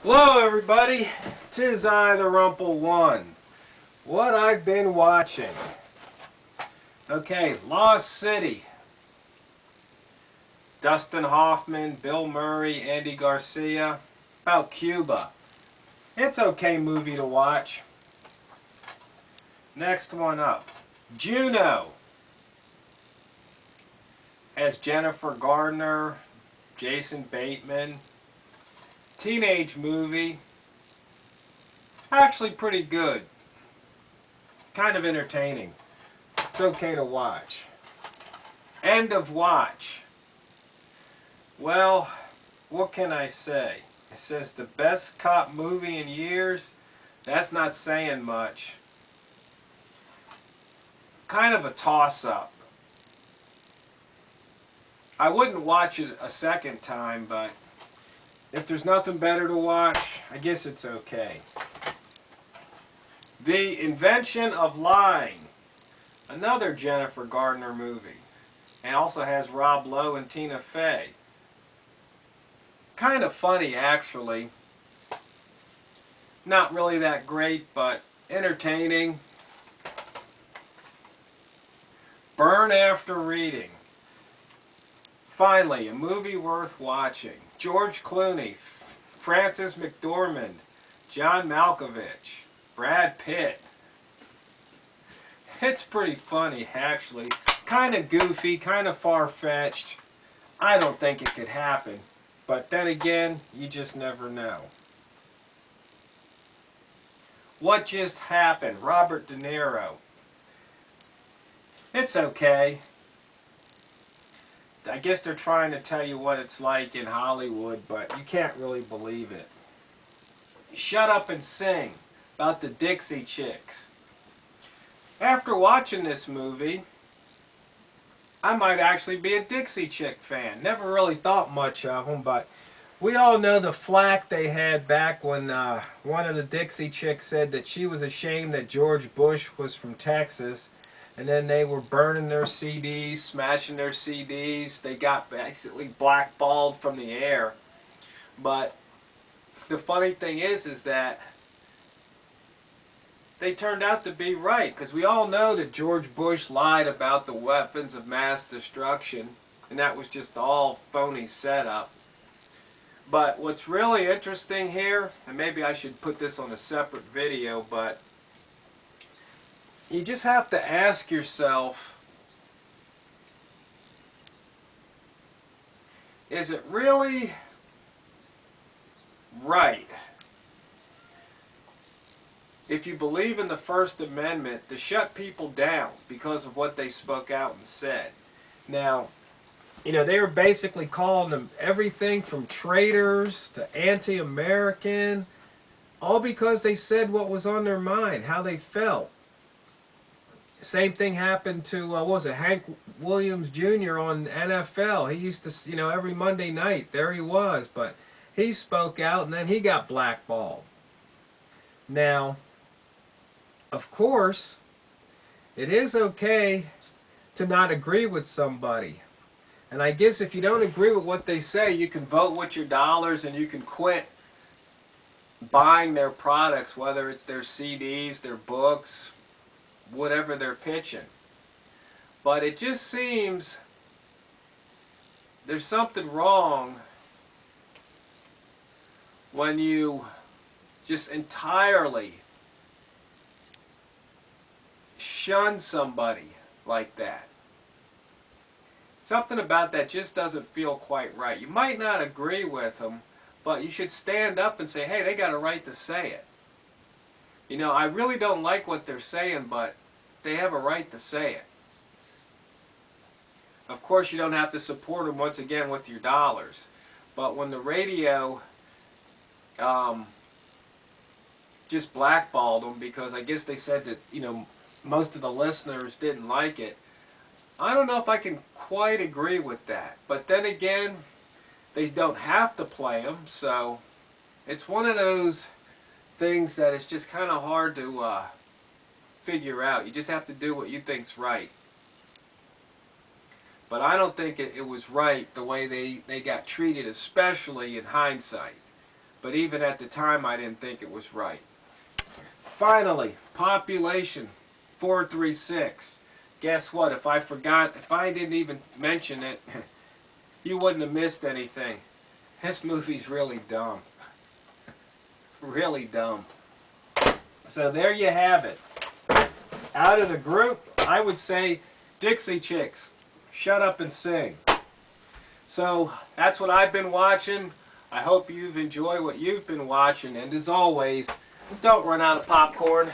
Hello everybody, 'tis I, the Rumpledone. What I've been watching. Okay, Lost City. Dustin Hoffman, Bill Murray, Andy Garcia. About Cuba. It's an okay movie to watch. Next one up. Juno. Has Jennifer Gardner, Jason Bateman. Teenage movie. Actually pretty good. Kind of entertaining. It's okay to watch. End of watch. Well, what can I say? It says the best cop movie in years. That's not saying much. Kind of a toss-up. I wouldn't watch it a second time, but if there's nothing better to watch, I guess it's okay. The Invention of Lying. Another Jennifer Gardner movie. And also has Rob Lowe and Tina Fey. Kind of funny, actually. Not really that great, but entertaining. Burn After Reading. Finally, a movie worth watching. George Clooney, Frances McDormand, John Malkovich, Brad Pitt. It's pretty funny, actually. Kind of goofy, kind of far-fetched. I don't think it could happen. But then again, you just never know. What Just Happened? Robert De Niro. It's okay. I guess they're trying to tell you what it's like in Hollywood, but you can't really believe it. Shut Up and Sing, about the Dixie Chicks. After watching this movie, I might actually be a Dixie Chick fan. Never really thought much of them, but we all know the flack they had back when one of the Dixie Chicks said that she was ashamed that George Bush was from Texas. And then they were burning their CDs, smashing their CDs. They got basically blackballed from the air. But the funny thing is that they turned out to be right. Because we all know that George Bush lied about the weapons of mass destruction. And that was just all phony setup. But what's really interesting here, and maybe I should put this on a separate video, but you just have to ask yourself, is it really right, if you believe in the First Amendment, to shut people down because of what they spoke out and said? Now, you know, they were basically calling them everything from traitors to anti-American, all because they said what was on their mind, how they felt. Same thing happened to, what was it, Hank Williams Jr. on NFL. He used to, you know, every Monday night, there he was, but he spoke out and then he got blackballed. Now, of course, it is okay to not agree with somebody. And I guess if you don't agree with what they say, you can vote with your dollars and you can quit buying their products, whether it's their CDs, their books, whatever they're pitching. But it just seems there's something wrong when you just entirely shun somebody like that. Something about that just doesn't feel quite right. You might not agree with them, but you should stand up and say, hey, they got a right to say it. You know, I really don't like what they're saying, but they have a right to say it. Of course, you don't have to support them once again with your dollars. But when the radio just blackballed them because I guess they said that, you know, most of the listeners didn't like it, I don't know if I can quite agree with that. But then again, they don't have to play them, so it's one of those things that it's just kind of hard to figure out. You just have to do what you think's right. But I don't think it was right the way they got treated, especially in hindsight. but even at the time I didn't think it was right. Finally, population 436. Guess what? If I didn't even mention it, you wouldn't have missed anything. This movie's really dumb. Really dumb. So there you have it. Out of the group, I would say Dixie Chicks, Shut Up and Sing. So that's what I've been watching. I hope you've enjoyed what you've been watching, and as always, don't run out of popcorn.